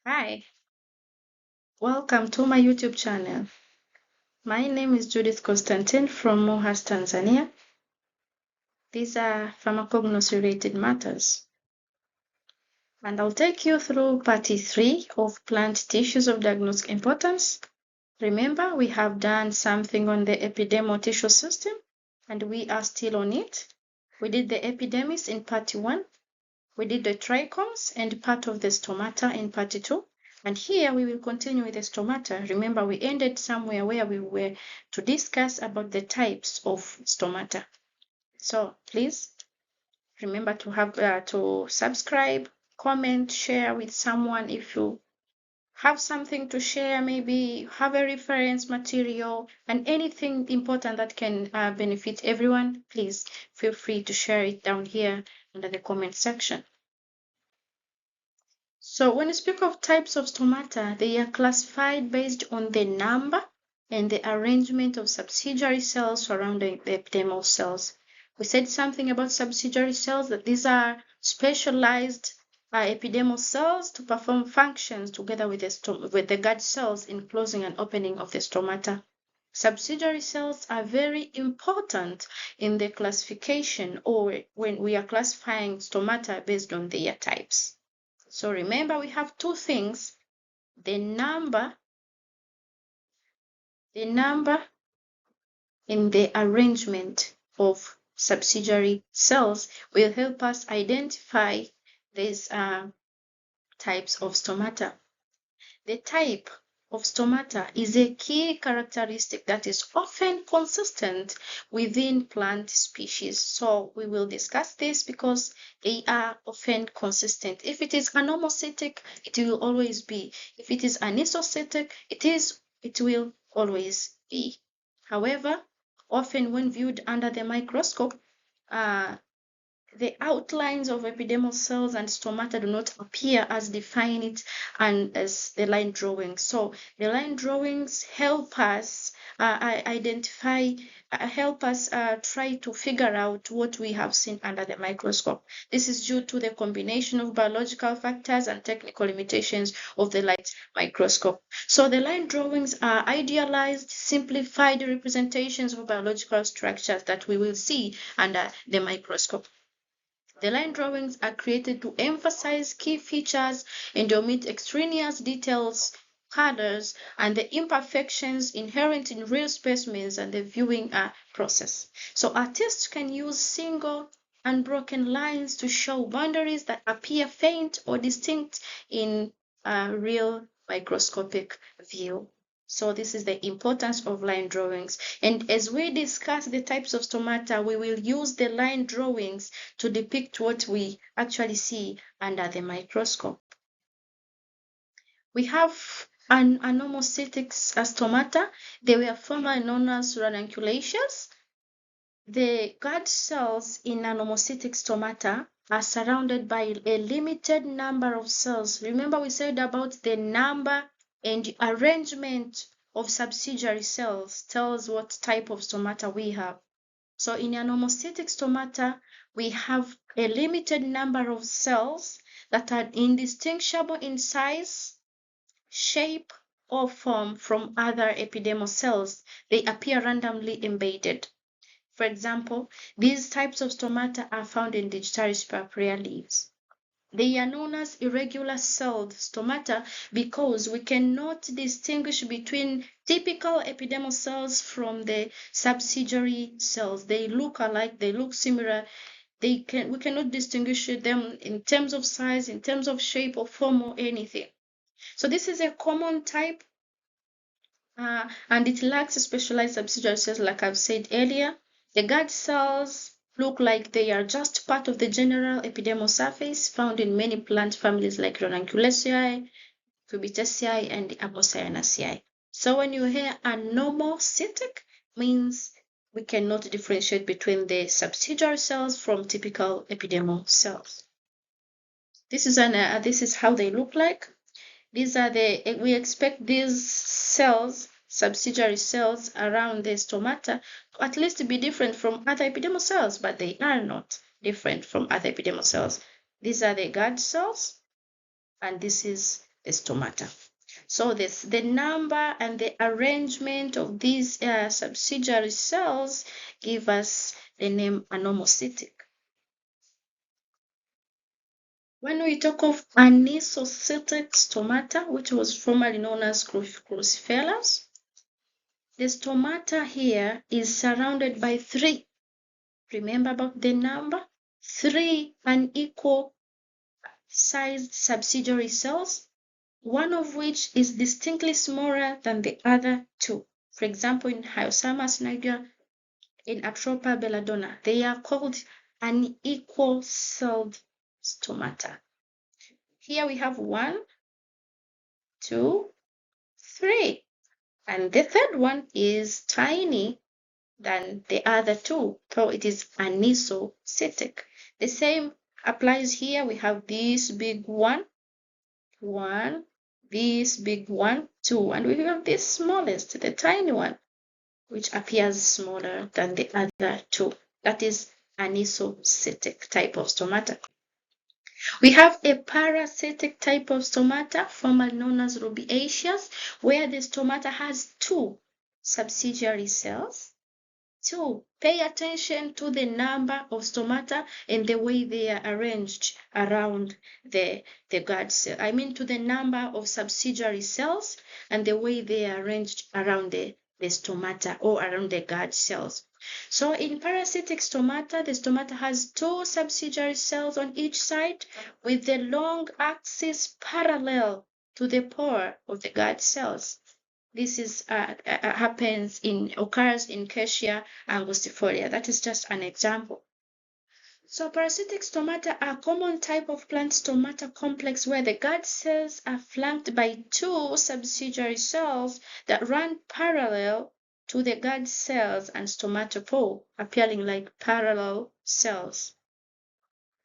Hi, welcome to my YouTube channel. My name is Judith Constantine from Mohas, Tanzania. These are pharmacognosy-related matters. And I'll take you through part 3 of plant tissues of diagnostic importance. Remember, we have done something on the epidermal tissue system, and we are still on it. We did the epidermis in part 1. We did the trichomes and part of the stomata in part 2. And here we will continue with the stomata. Remember, we ended somewhere where we were to discuss about the types of stomata. So please remember to have to subscribe, comment, share with someone if you have something to share, maybe have a reference material and anything important that can benefit everyone. Please feel free to share it down here under the comment section. So when you speak of types of stomata, they are classified based on the number and the arrangement of subsidiary cells surrounding the epidermal cells. We said something about subsidiary cells, that these are specialized epidermal cells to perform functions together with the guard cells in closing and opening of the stomata. Subsidiary cells are very important in the classification or when we are classifying stomata based on their types. So remember, we have two things. The number in the arrangement of subsidiary cells will help us identify these types of stomata. The type of stomata is a key characteristic that is often consistent within plant species. So we will discuss this because they are often consistent. If it is anomocytic, it will always be. If it is anisocytic, it will always be. However, often when viewed under the microscope, the outlines of epidermal cells and stomata do not appear as defined and as the line drawings. So the line drawings help us identify, help us try to figure out what we have seen under the microscope. This is due to the combination of biological factors and technical limitations of the light microscope. So the line drawings are idealized, simplified representations of biological structures that we will see under the microscope. The line drawings are created to emphasize key features and omit extraneous details, colors, and the imperfections inherent in real specimens and the viewing process. So artists can use single unbroken lines to show boundaries that appear faint or distinct in a real microscopic view. So this is the importance of line drawings. And as we discuss the types of stomata, we will use the line drawings to depict what we actually see under the microscope. We have an anomocytic stomata. They were formerly known as ranunculaceous. The guard cells in anomocytic stomata are surrounded by a limited number of cells. Remember, we said about the number and arrangement of subsidiary cells tells what type of stomata we have. So in anomocytic stomata, we have a limited number of cells that are indistinguishable in size, shape, or form from other epidermal cells. They appear randomly embedded. For example, these types of stomata are found in Digitalis purpurea leaves. They are known as irregular celled stomata because we cannot distinguish between typical epidermal cells from the subsidiary cells. They look alike, they look similar. We cannot distinguish them in terms of size, in terms of shape or form or anything. So this is a common type and it lacks specialized subsidiary cells like I've said earlier. The guard cells look like they are just part of the general epidermal surface found in many plant families like Ranunculaceae, Cubittaceae, and Apocyanaceae. So when you hear anomocytic, means we cannot differentiate between the subsidiary cells from typical epidermal cells. This is how they look like. These are we expect these cells, subsidiary cells around the stomata, to at least be different from other epidermal cells, but they are not different from other epidermal cells. These are the guard cells, and this is the stomata. So the number and the arrangement of these subsidiary cells give us the name anomocytic. When we talk of anisocytic stomata, which was formerly known as cruciferous, the stomata here is surrounded by 3. Remember about the number? 3 unequal sized subsidiary cells, one of which is distinctly smaller than the other 2. For example, in Hyoscyamus nigra, in Atropa belladonna, they are called unequal celled stomata. Here we have 1, 2, 3. And the third one is tiny than the other 2, so it is anisocytic. The same applies here. We have this big 1, this big 1, 2, and we have this smallest, the tiny one, which appears smaller than the other 2. That is anisocytic type of stomata. We have a paracytic type of stomata, formerly known as rubiaceous, where the stomata has 2 subsidiary cells. 2. Pay attention to the number of stomata and the way they are arranged around the guard cell. I mean to the number of subsidiary cells and the way they are arranged around the stomata or around the guard cells. So in parasitic stomata, the stomata has 2 subsidiary cells on each side with the long axis parallel to the pore of the guard cells. This is occurs in Cassia angustifolia. That is just an example. So parasitic stomata are a common type of plant stomata complex where the guard cells are flanked by 2 subsidiary cells that run parallel to the guard cells and stomatopore, appearing like parallel cells.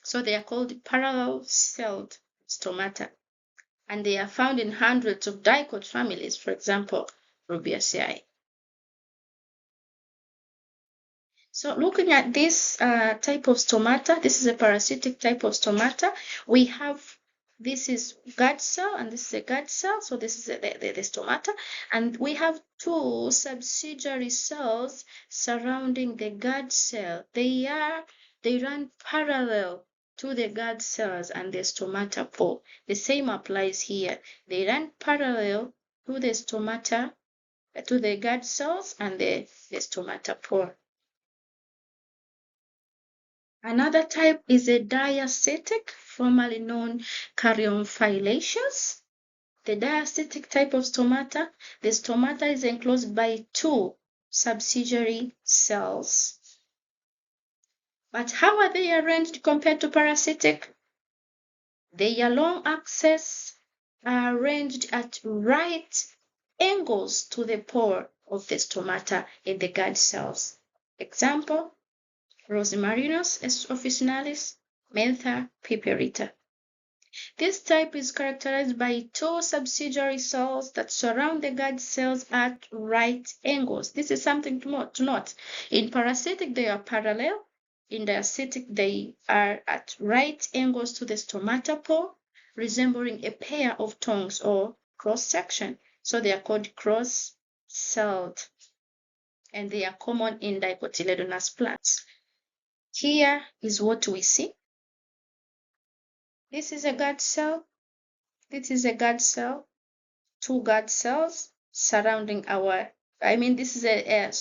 So they are called parallel-celled stomata, and they are found in hundreds of dicot families, for example, Rubiaceae. So looking at this type of stomata, this is a parasitic type of stomata. We have, this is guard cell and this is a guard cell. So this is the stomata. And we have 2 subsidiary cells surrounding the guard cell. They run parallel to the guard cells and the stomatopore. The same applies here. They run parallel to the stomata, to the guard cells and the stomatopore. Another type is a diacytic, formerly known caryophyllaceous. The diacytic type of stomata, the stomata is enclosed by 2 subsidiary cells. But how are they arranged compared to parasitic? Their long axes are arranged at right angles to the pore of the stomata in the guard cells. Example, Rosmarinus officinalis, Mentha piperita. This type is characterized by 2 subsidiary cells that surround the guard cells at right angles. This is something to note. In parasitic, they are parallel. In diacytic, they are at right angles to the stomatopore, resembling a pair of tongues or cross-section. So they are called cross-celled, and they are common in dicotyledonous plants. Here is what we see. This is a guard cell. This is a guard cell. 2 guard cells surrounding this is a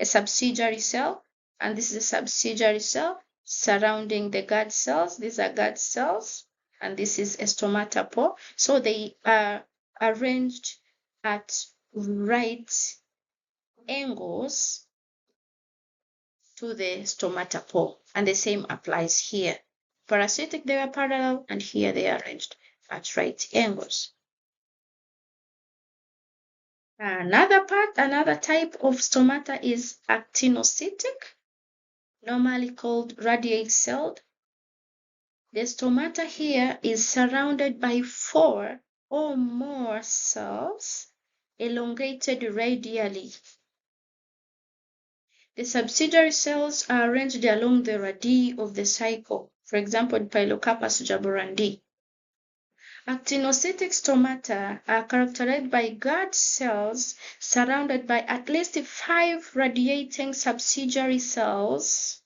subsidiary cell, and this is a subsidiary cell surrounding the guard cells. These are guard cells, and this is a stomatopore. So they are arranged at right angles to the stomatopore, and the same applies here. Parasitic, they are parallel, and here they are arranged at right angles. Another type of stomata is actinocytic, normally called radiate-celled. The stomata here is surrounded by 4 or more cells elongated radially. The subsidiary cells are arranged along the radii of the cycle, for example, in Pilocarpus jaborandi. Actinocytic stomata are characterized by guard cells surrounded by at least 5 radiating subsidiary cells.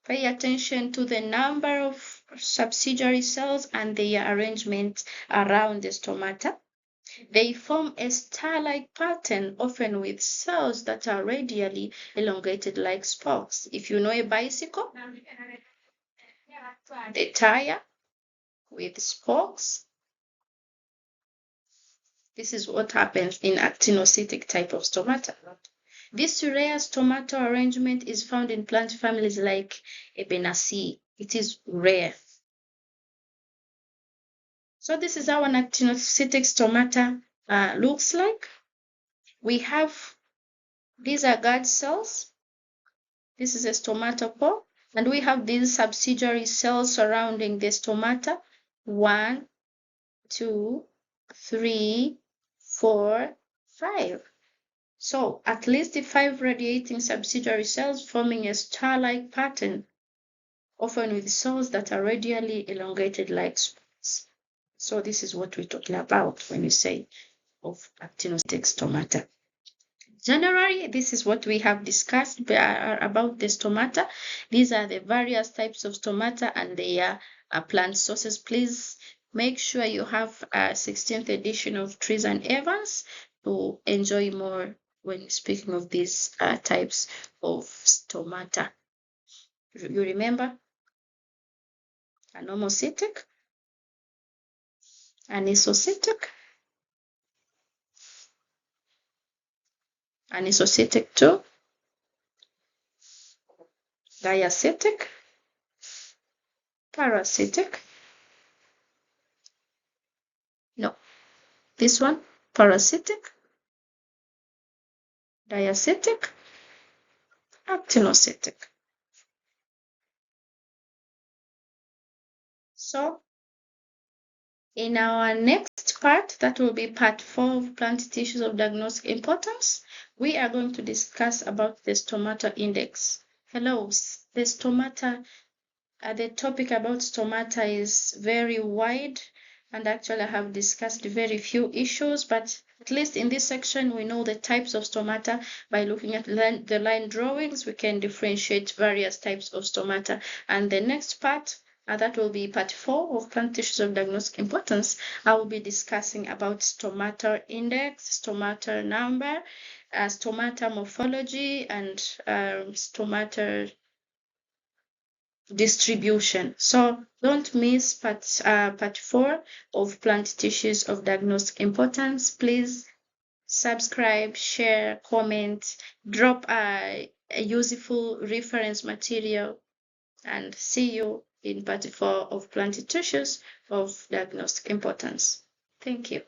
Pay attention to the number of subsidiary cells and their arrangement around the stomata. They form a star-like pattern, often with cells that are radially elongated like spokes. If you know a bicycle, the tire with spokes, this is what happens in actinocytic type of stomata. This rare stomata arrangement is found in plant families like Ebenaceae. It is rare. So this is how an actinocytic stomata looks like. We have, these are guard cells. This is a stomatophore. And we have these subsidiary cells surrounding the stomata. 1, 2, 3, 4, 5. So at least 5 radiating subsidiary cells forming a star-like pattern, often with cells that are radially elongated like spokes. So this is what we're talking about when we say of actinocytic stomata. Generally, this is what we have discussed about the stomata. These are the various types of stomata and their plant sources. Please make sure you have a 16th edition of Trees and Evans to enjoy more when speaking of these types of stomata. You remember? Anomocytic, anisocytic, anisocytic 2, diacytic, paracytic. No, this one, paracytic, diacytic, actinocytic. So in our next part, that will be part 4 of plant tissues of diagnostic importance, we are going to discuss about the stomata index. Hello, the stomata, the topic about stomata is very wide, and actually I have discussed very few issues, but at least in this section we know the types of stomata. By looking at the line drawings, we can differentiate various types of stomata. And the next part, that will be part 4 of plant tissues of diagnostic importance. I will be discussing about stomata index, stomata number, stomata morphology, and stomata distribution. So don't miss part 4 of plant tissues of diagnostic importance. Please subscribe, share, comment, drop a useful reference material, and see you in part 4 of plant tissues of diagnostic importance. Thank you.